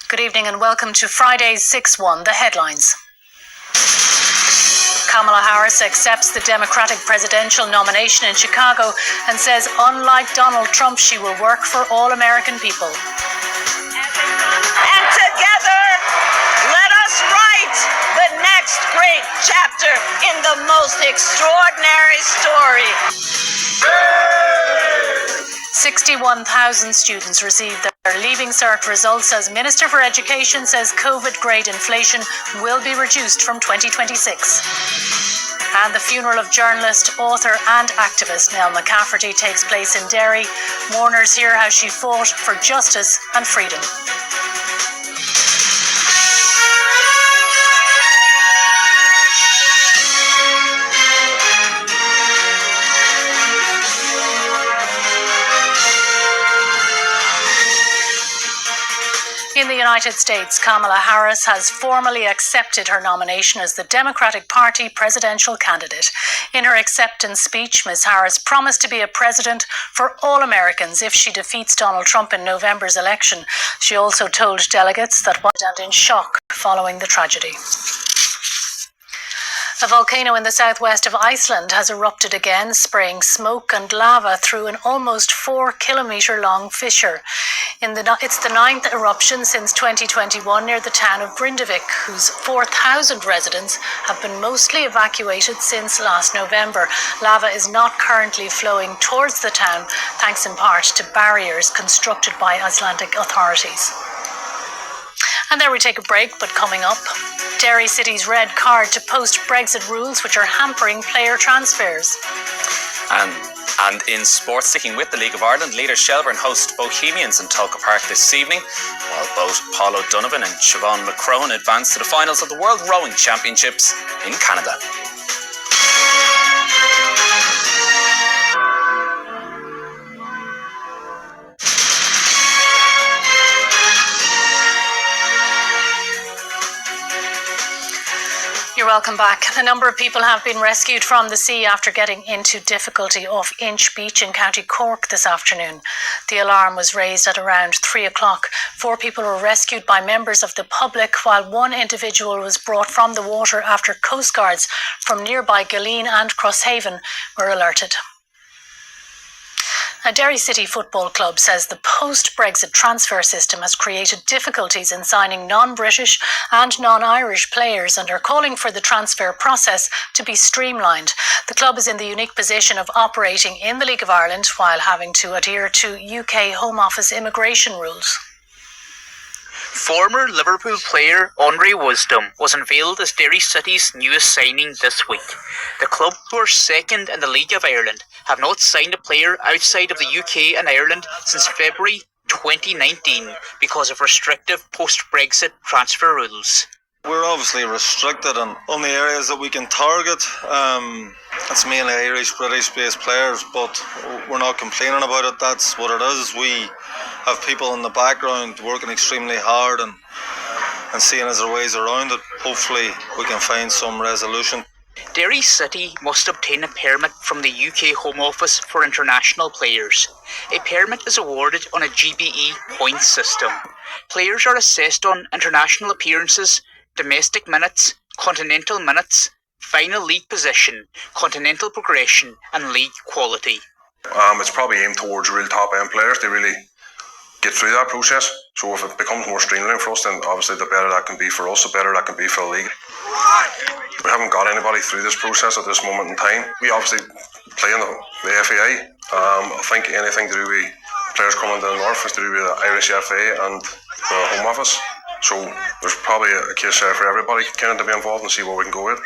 Good evening and welcome to Friday's 6-1, the headlines. Kamala Harris accepts the Democratic presidential nomination in Chicago and says, unlike Donald Trump, she will work for all American people. And together, let us write the next great chapter in the most extraordinary story. 61,000 students received their Leaving Cert results as Minister for Education says COVID grade inflation will be reduced from 2026. And the funeral of journalist, author and activist Nell McCafferty takes place in Derry. Mourners hear how she fought for justice and freedom. In the United States, Kamala Harris has formally accepted her nomination as the Democratic Party presidential candidate. In her acceptance speech, Ms. Harris promised to be a president for all Americans if she defeats Donald Trump in November's election. She also told delegates that was in shock following the tragedy. A volcano in the southwest of Iceland has erupted again, spraying smoke and lava through an almost 4-kilometre-long fissure. It's the 9th eruption since 2021 near the town of Grindavik, whose 4,000 residents have been mostly evacuated since last November. Lava is not currently flowing towards the town, thanks in part to barriers constructed by Icelandic authorities. And there we take a break, but coming up, Derry City's red card to post-Brexit rules which are hampering player transfers. And in sports, sticking with the League of Ireland, leaders Shelbourne host Bohemians in Tulka Park this evening, while both Paul O'Donovan and Siobhan McCrone advance to the finals of the World Rowing Championships in Canada. You're welcome back. A number of people have been rescued from the sea after getting into difficulty off Inch Beach in County Cork this afternoon. The alarm was raised at around 3 o'clock. 4 people were rescued by members of the public, while 1 individual was brought from the water after coastguards from nearby Galeen and Crosshaven were alerted. A Derry City Football Club says the post-Brexit transfer system has created difficulties in signing non-British and non-Irish players and are calling for the transfer process to be streamlined. The club is in the unique position of operating in the League of Ireland while having to adhere to UK Home Office immigration rules. Former Liverpool player Andre Wisdom was unveiled as Derry City's newest signing this week. The club, who are second in the League of Ireland, have not signed a player outside of the UK and Ireland since February 2019 because of restrictive post-Brexit transfer rules. We're obviously restricted on the areas that we can target. It's mainly Irish, British-based players, but we're not complaining about it. That's what it is. We have people in the background working extremely hard and seeing as there are ways around it. Hopefully we can find some resolution. Derry City must obtain a permit from the UK Home Office for international players. A permit is awarded on a GBE points system. Players are assessed on international appearances, domestic minutes, continental minutes, final league position, continental progression and league quality. It's probably aimed towards real top end players to really get through that process. So if it becomes more streamlined for us, then obviously the better that can be for us, the better that can be for the league. We haven't got anybody through this process at this moment in time. We obviously play in the FAI. I think anything to do with players coming to the north is to do with the Irish FA and the Home Office. So there's probably a case there for everybody kind of to be involved and see what we can go with.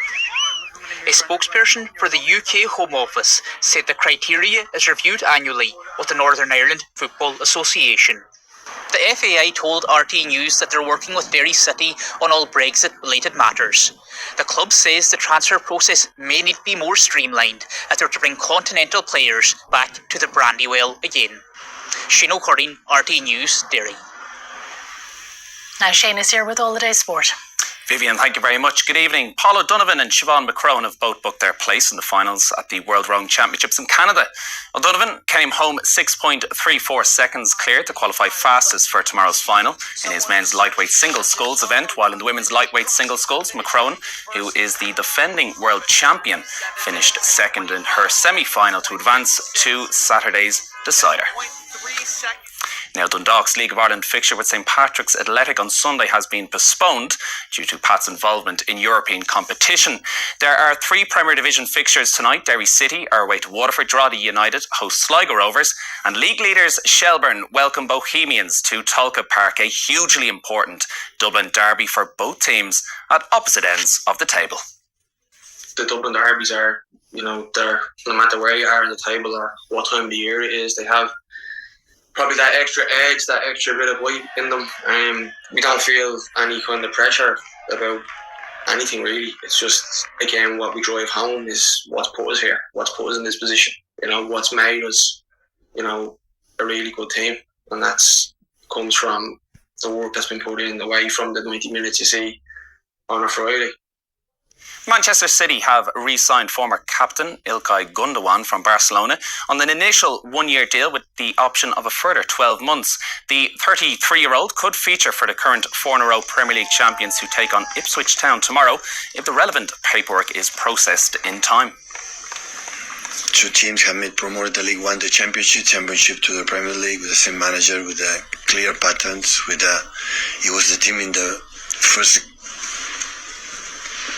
A spokesperson for the UK Home Office said the criteria is reviewed annually with the Northern Ireland Football Association. The FAI told RT News that they're working with Derry City on all Brexit-related matters. The club says the transfer process may need to be more streamlined as they're to bring continental players back to the Brandywell again. Shane O'Curran, RT News, Derry. Now Shane is here with All the Day Sport. Vivian, thank you very much. Good evening. Paul O'Donovan and Siobhan McCrone have both booked their place in the finals at the World Rowing Championships in Canada. O'Donovan came home 6.34 seconds clear to qualify fastest for tomorrow's final in his men's lightweight single sculls event, while in the women's lightweight single sculls, McCrone, who is the defending world champion, finished second in her semi-final to advance to Saturday's decider. Now, Dundalk's League of Ireland fixture with St Patrick's Athletic on Sunday has been postponed due to Pat's involvement in European competition. There are 3 Premier Division fixtures tonight. Derry City are away to Waterford, Drogheda United host Sligo Rovers, and league leaders Shelbourne welcome Bohemians to Tolka Park, a hugely important Dublin derby for both teams at opposite ends of the table. The Dublin derbies are, they're, no matter where you are in the table or what time of the year it is, they have probably that extra edge, that extra bit of weight in them. We don't feel any kind of pressure about anything really. It's just, again, what we drive home is what's put us here, what's put us in this position. What's made us, a really good team, and that's comes from the work that's been put in away from the 90 minutes you see on a Friday. Manchester City have re-signed former captain Ilkay Gundogan from Barcelona on an initial 1-year deal with the option of a further 12 months. The 33-year-old could feature for the current 4-in-a-row Premier League champions who take on Ipswich Town tomorrow if the relevant paperwork is processed in time. 2 teams have been promoted the League One to Championship to the Premier League with the same manager, with clear patterns. He was the team in the first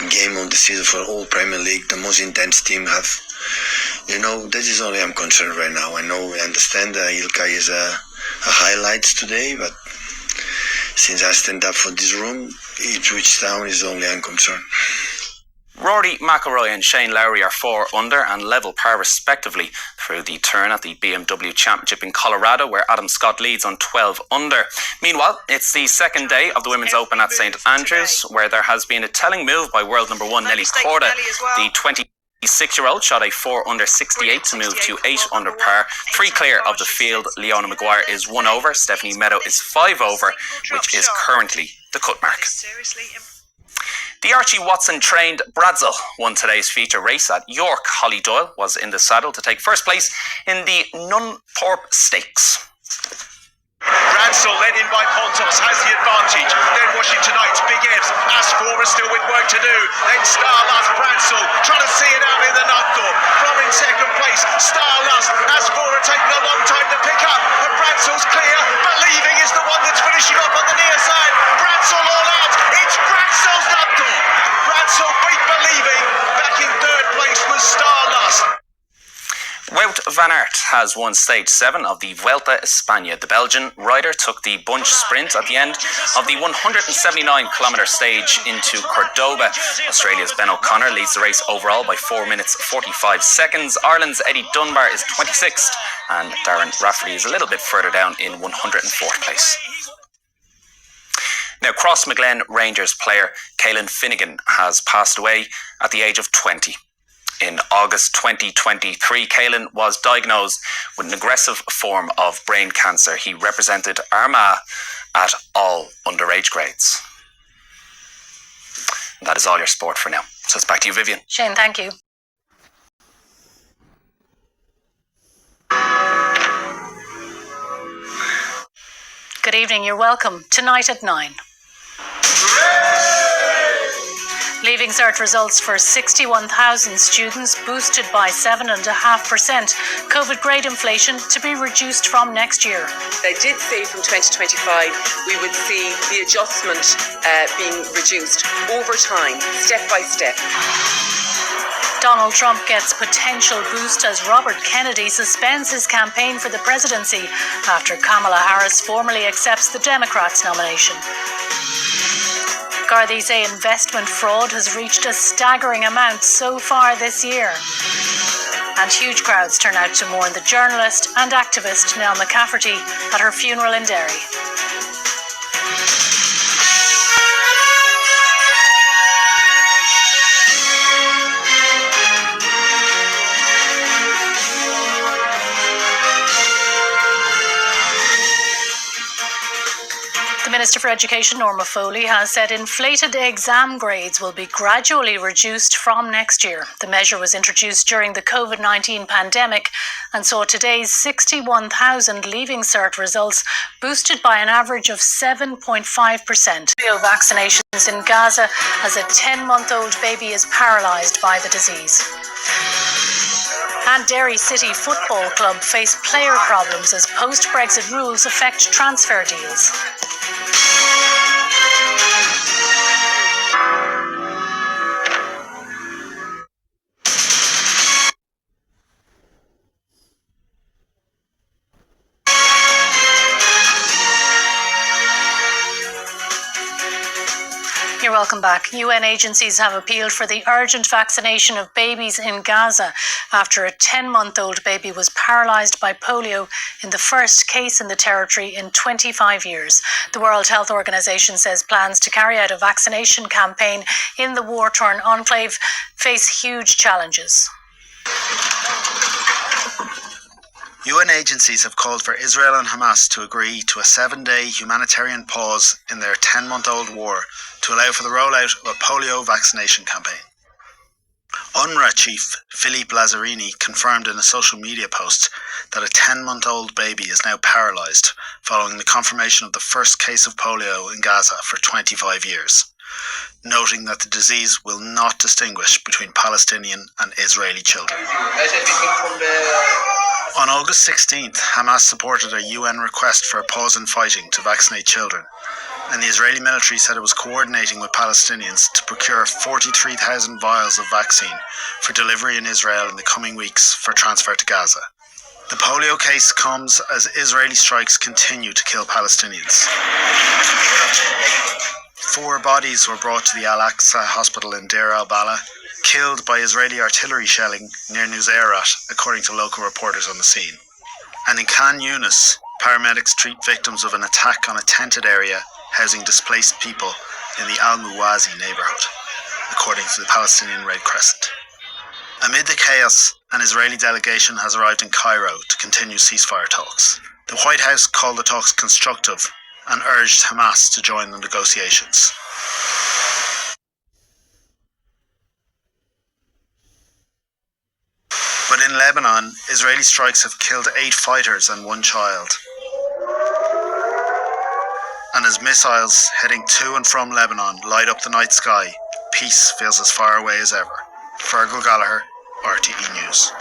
game of the season for all Premier League, the most intense team have. This is only I'm concerned right now. I understand Ilkay is a highlights today, but since I stand up for this room, Ipswich Town is only I'm concerned. Rory McIlroy and Shane Lowry are 4 under and level par respectively through the turn at the BMW Championship in Colorado, where Adam Scott leads on 12 under. Meanwhile, it's the second day of the Women's Open at St Andrews, where there has been a telling move by world number 1 Nelly Korda. The 26-year-old shot a 4 under 68 to move to 8 under par. 3 clear of the field. Leona Maguire is 1 over. Stephanie Meadow is 5 over, which is currently the cut mark. The Archie Watson-trained Bradzel won today's feature race at York. Holly Doyle was in the saddle to take first place in the Nunthorpe Stakes. Bradzel, led in by Pontos, has the advantage. Then rushing tonight's Big Evs. Asfora still with work to do. Then Starlust, Bradzel trying to see it out in the Nunthorpe. From in second place, Starlust. Asfora taking a long time to pick up. But Bradzel's clear. Believing is the one that's finishing off on the near side. Bradzel all out. It's Bradzel's Nunthorpe. Bradzel beat Believing. Back in third place was Starlust. Wout van Aert has won stage 7 of the Vuelta a España. The Belgian rider took the bunch sprint at the end of the 179-kilometre stage into Cordoba. Australia's Ben O'Connor leads the race overall by 4 minutes 45 seconds. Ireland's Eddie Dunbar is 26th and Darren Rafferty is a little bit further down in 104th place. Now, Crossmaglen Rangers player Caelan Finnegan has passed away at the age of 20. In August 2023, Caelan was diagnosed with an aggressive form of brain cancer. He represented Armagh at all underage grades. And that is all your sport for now. So it's back to you, Vivian. Shane, thank you. Good evening, you're welcome. Tonight at 9. Leaving Cert results for 61,000 students boosted by 7.5%. COVID grade inflation to be reduced from next year. They did say from 2025 we would see the adjustment being reduced over time, step by step. Donald Trump gets potential boost as Robert Kennedy suspends his campaign for the presidency after Kamala Harris formally accepts the Democrats' nomination. Gardaí say investment fraud has reached a staggering amount so far this year. And huge crowds turn out to mourn the journalist and activist Nell McCafferty at her funeral in Derry. The Minister for Education, Norma Foley, has said inflated exam grades will be gradually reduced from next year. The measure was introduced during the COVID-19 pandemic and saw today's 61,000 Leaving Cert results boosted by an average of 7.5%. Polio vaccinations in Gaza as a 10-month-old baby is paralysed by the disease. And Derry City Football Club face player problems as post-Brexit rules affect transfer deals. You're welcome back. UN agencies have appealed for the urgent vaccination of babies in Gaza after a 10-month-old baby was paralysed by polio in the first case in the territory in 25 years. The World Health Organization says plans to carry out a vaccination campaign in the war-torn enclave face huge challenges. UN agencies have called for Israel and Hamas to agree to a 7-day humanitarian pause in their 10-month-old war to allow for the rollout of a polio vaccination campaign. UNRWA chief Philippe Lazzarini confirmed in a social media post that a 10-month-old baby is now paralysed following the confirmation of the first case of polio in Gaza for 25 years, noting that the disease will not distinguish between Palestinian and Israeli children. On August 16th, Hamas supported a UN request for a pause in fighting to vaccinate children, and the Israeli military said it was coordinating with Palestinians to procure 43,000 vials of vaccine for delivery in Israel in the coming weeks for transfer to Gaza. The polio case comes as Israeli strikes continue to kill Palestinians. 4 bodies were brought to the Al-Aqsa hospital in Deir al-Balah, killed by Israeli artillery shelling near Nuseirat, according to local reporters on the scene. And in Khan Yunis, paramedics treat victims of an attack on a tented area housing displaced people in the Al-Muwazi neighbourhood, according to the Palestinian Red Crescent. Amid the chaos, an Israeli delegation has arrived in Cairo to continue ceasefire talks. The White House called the talks constructive and urged Hamas to join the negotiations. But in Lebanon, Israeli strikes have killed 8 fighters and 1 child. And as missiles heading to and from Lebanon light up the night sky, peace feels as far away as ever. Fergal Gallagher, RTE News.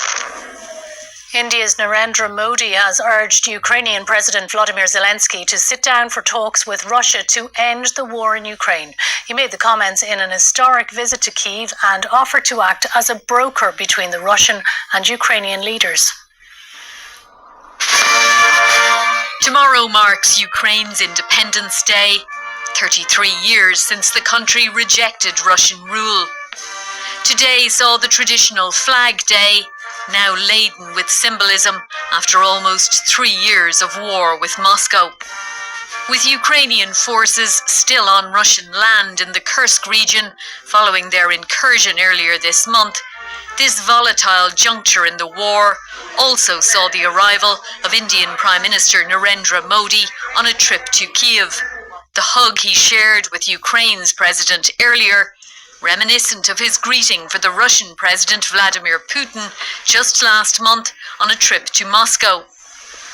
India's Narendra Modi has urged Ukrainian President Vladimir Zelensky to sit down for talks with Russia to end the war in Ukraine. He made the comments in an historic visit to Kyiv and offered to act as a broker between the Russian and Ukrainian leaders. Tomorrow marks Ukraine's Independence Day, 33 years since the country rejected Russian rule. Today saw the traditional Flag Day, now laden with symbolism after almost 3 years of war with Moscow. With Ukrainian forces still on Russian land in the Kursk region following their incursion earlier this month, this volatile juncture in the war also saw the arrival of Indian Prime Minister Narendra Modi on a trip to Kyiv. The hug he shared with Ukraine's president earlier, reminiscent of his greeting for the Russian President Vladimir Putin just last month on a trip to Moscow.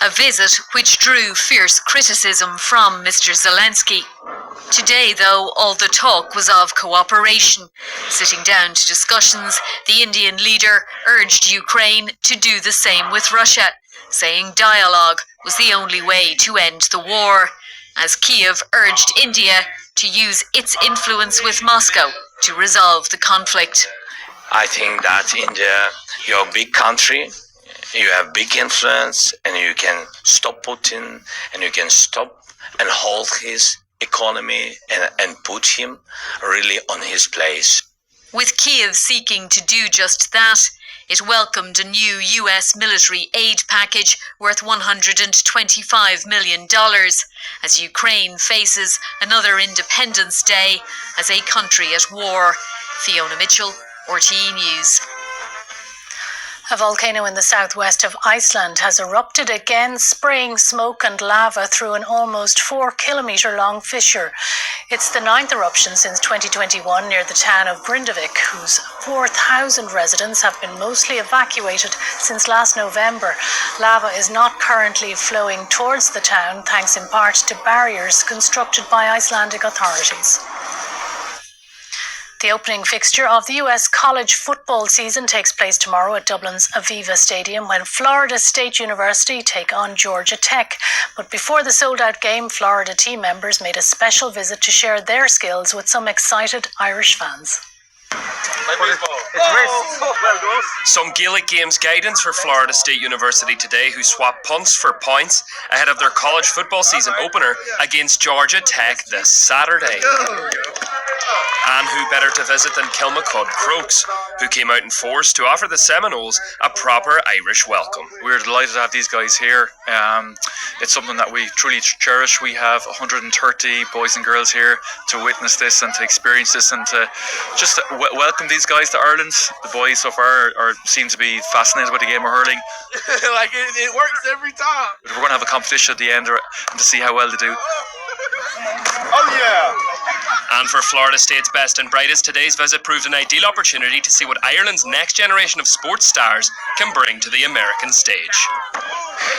A visit which drew fierce criticism from Mr. Zelensky. Today, though, all the talk was of cooperation. Sitting down to discussions, the Indian leader urged Ukraine to do the same with Russia, saying dialogue was the only way to end the war, as Kyiv urged India to use its influence with Moscow to resolve the conflict. I think that India, you're a big country, you have big influence, and you can stop Putin, and you can stop and hold his economy and put him really on his place. With Kyiv seeking to do just that, it welcomed a new US military aid package worth $125 million as Ukraine faces another Independence Day as a country at war. Fiona Mitchell, RTE News. A volcano in the southwest of Iceland has erupted again, spraying smoke and lava through an almost 4-kilometre long fissure. It's the 9th eruption since 2021 near the town of Grindavik, whose 4,000 residents have been mostly evacuated since last November. Lava is not currently flowing towards the town, thanks in part to barriers constructed by Icelandic authorities. The opening fixture of the US college football season takes place tomorrow at Dublin's Aviva Stadium when Florida State University take on Georgia Tech. But before the sold-out game, Florida team members made a special visit to share their skills with some excited Irish fans. Some Gaelic Games guidance for Florida State University today, who swapped punts for points ahead of their college football season opener against Georgia Tech this Saturday. And who better to visit than Kilmacud Crokes, who came out in force to offer the Seminoles a proper Irish welcome. We're delighted to have these guys here. It's something that we truly cherish. We have 130 boys and girls here to witness this and to experience this and to just welcome these guys to Ireland. The boys so far seem to be fascinated by the game of hurling. Like it works every time. We're going to have a competition at the end and to see how well they do. Oh yeah! And for Florida State's best and brightest, today's visit proved an ideal opportunity to see what Ireland's next generation of sports stars can bring to the American stage.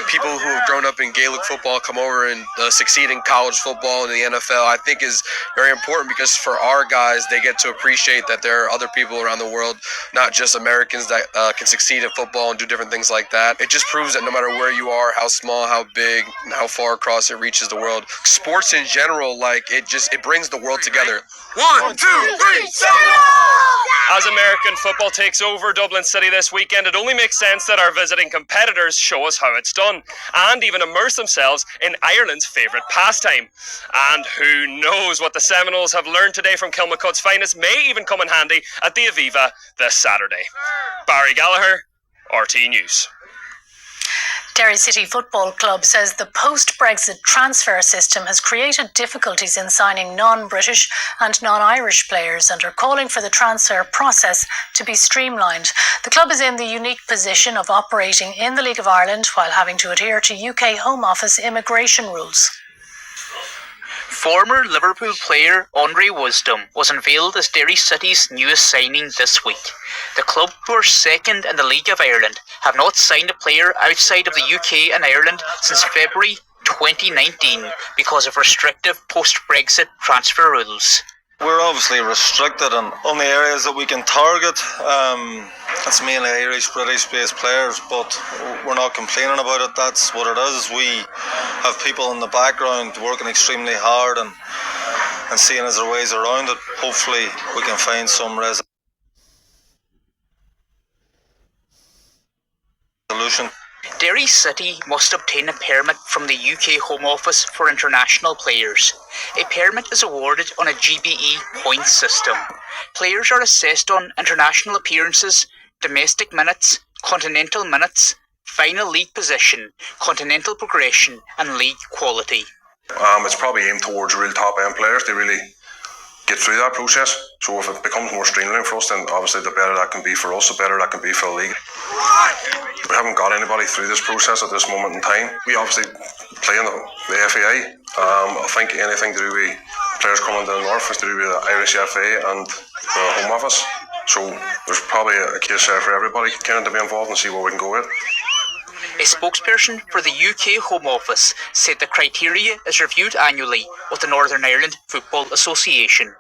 People who have grown up in Gaelic football come over and succeed in college football and the NFL, I think is very important because for our guys, they get to appreciate that there are other people around the world, not just Americans, that can succeed in football and do different things like that. It just proves that no matter where you are, how small, how big, how far across it reaches the world, sports in general, like it brings the world together. 1, 2, 3, 7! As American football takes over Dublin City this weekend, it only makes sense that our visiting competitors show us how it's done and even immerse themselves in Ireland's favourite pastime. And who knows what the Seminoles have learned today from Kilmacud's finest may even come in handy at the Aviva this Saturday. Barry Gallagher, RT News. Derry City Football Club says the post-Brexit transfer system has created difficulties in signing non-British and non-Irish players and are calling for the transfer process to be streamlined. The club is in the unique position of operating in the League of Ireland while having to adhere to UK Home Office immigration rules. Former Liverpool player Andre Wisdom was unveiled as Derry City's newest signing this week. The club, who are second in the League of Ireland, have not signed a player outside of the UK and Ireland since February 2019 because of restrictive post-Brexit transfer rules. We're obviously restricted on the areas that we can target. It's mainly Irish, British-based players, but we're not complaining about it. That's what it is. We have people in the background working extremely hard and seeing as there are ways around it. Hopefully we can find some resolution. Derry City must obtain a permit from the UK Home Office for international players. A permit is awarded on a GBE points system. Players are assessed on international appearances, domestic minutes, continental minutes, final league position, continental progression and league quality. It's probably aimed towards real top-end players. They really get through that process. So if it becomes more streamlined for us, then obviously the better that can be for us, the better that can be for the league. We haven't got anybody through this process at this moment in time. We obviously play in the FAI. I think anything to do with players coming to the north is to do with the Irish FA and the Home Office. So there's probably a case there for everybody kind of to be involved and see what we can go with. A spokesperson for the UK Home Office said the criteria is reviewed annually with the Northern Ireland Football Association.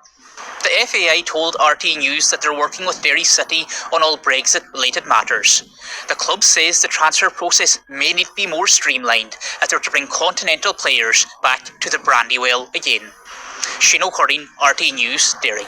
The FAI told RT News that they're working with Derry City on all Brexit-related matters. The club says the transfer process may need to be more streamlined as they're to bring continental players back to the Brandywell again. Shane O'Curran, RT News, Derry.